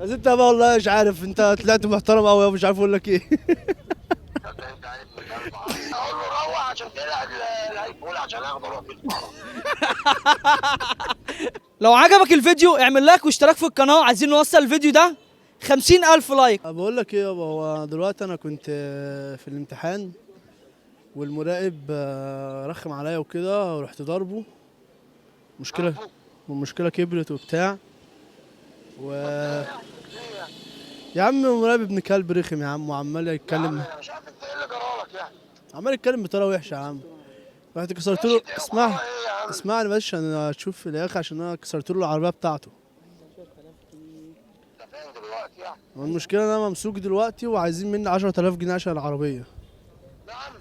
بس انت بقى والله مش عارف، انت طلعت محترم قوي مش عارف اقول لك ايه. طب انت عارف اقول له روح عشان تلعب الهيكول عشان اخده اروح في الفرح. لو عجبك الفيديو اعمل لايك واشتراك في القناه، عايزين نوصل الفيديو ده 50,000 لايك. بقول لك ايه يابا، هو دلوقتي انا كنت في الامتحان والمراقب رخم عليا وكده ورحت ضربه. مشكلة، والمشكلة كبرت وبتاع و يا عم المراقب ابن كلب رخم يا عم، وعمال يتكلم، انا مش عارف انت ايه اللي جرالك يعني. عمال يتكلم بطريقة وحشة يا عم. رحت كسرت له، اسمع ايه يا عم؟ اسمعني بس عشان تشوف في الاخر، عشان انا كسرت له العربية بتاعته. انت فين دلوقتي يعني؟ والمشكلة ان انا ممسوك دلوقتي وعايزين مني 10,000 جنيه عشان العربية. نعم.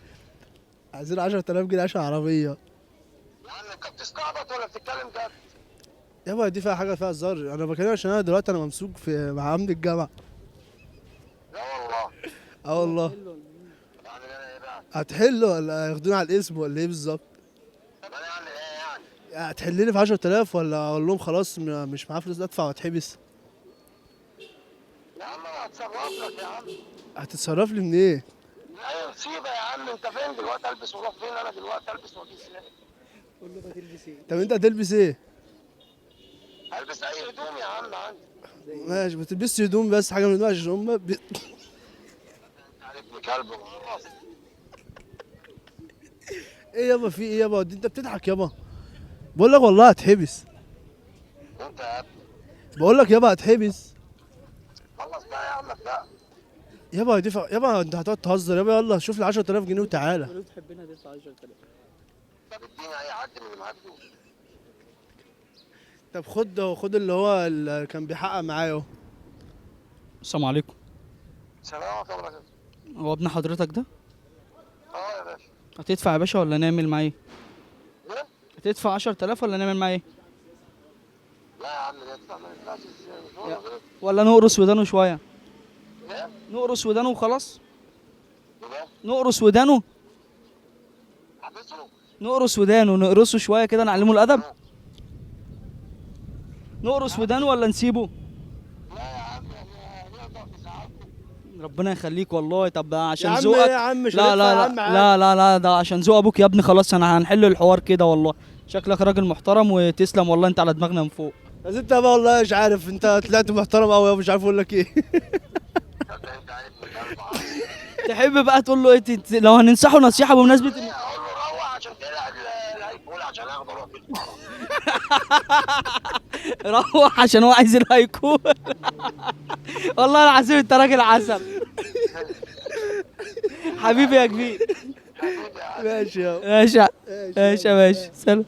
عايزين 10,000 جنيه عشان العربية. يا عم انت بتستعبط ولا بتتكلم جد؟ يابا دي فيها حاجة فيها هزار، انا بكلمك عشان انا دلوقتي انا ممسوك في مع امن الجامعة. لا والله. اه والله. يعني انا ايه بقى؟ هتحله ولا هياخدوني على الاسم ولا ايه بالظبط؟ طب انا اعمل ايه يعني؟ هتحلني في 10,000 ولا اقول لهم خلاص مش معايا فلوس ادفع واتحبس؟ يا عم انا هتصرف لك يا عم. هتتصرف لي من ايه؟ ايوه سيبها يا عم، انت فين دلوقتي؟ البس واروح فين انا دلوقتي؟ البس واجي ازاي؟ طب انت هتلبس ايه؟ البس اي هدوم يا عم عندي. ماشي، ما تلبسش هدوم، بس حاجه من هدوم عشان هم انت على ابن كلب وخلاص. ايه يابا في ايه يابا؟ دي انت بتضحك يابا. بقول لك والله هتحبس. انت يا ابني بقول لك يابا هتحبس. خلص بقى يا عم بقى. يابا هدفع يابا، انت هتقعد تهزر يابا، يلا شوف لي 10,000 جنيه وتعالى. طب اديني اي حد من اللي معاك دول. طب خد اللي هو اللي كان بيحقق معايا اهو. السلام عليكم. سلام عليكم ورحمة الله. هو ابن حضرتك ده؟ اه يا باشا. هتدفع يا باشا ولا نعمل معاه ايه؟ ايه؟ هتدفع 10,000 ولا نعمل معاه ايه؟ لا يا عم ندفع، ما ينفعش ازاي؟ مش هو يا- غير. ولا نقرص ودانه شويه؟ ايه؟ نقرص ودانه وخلاص. ايه؟ نقرص ودانه. حبسه؟ نقرص ودانه، نقرصه شويه كده نعلمه الادب. نقرص ودانه ولا نسيبه؟ لا يا عم نقدر نساعدكم. ربنا يخليك والله. طب عشان يا عم ذوقك. ايه يا عم، مش لا هندفع لا يا لا عم عادي. لا لا لا، ده عشان ذوق ابوك يا ابني. خلاص انا هنحل الحوار كده والله. شكلك راجل محترم وتسلم والله، انت على دماغنا من فوق. بس انت بقى والله مش عارف، انت طلعت محترم قوي مش عارف اقول لك ايه. طب انت عارف ابن كلب عارف. تحب بقى تقول له ايه؟ لو هننصحه نصيحه بمناسبه اقول له روح عشان تلعب الهيكول عشان اخده اروح في الفرح. روح عشان هو عايز الهيكون. والله العظيم انت راجل عسل. حبيبي يا كبير. حبيبي يا عم. ماشي يا ماشي. ماشي يا باشا، سلام.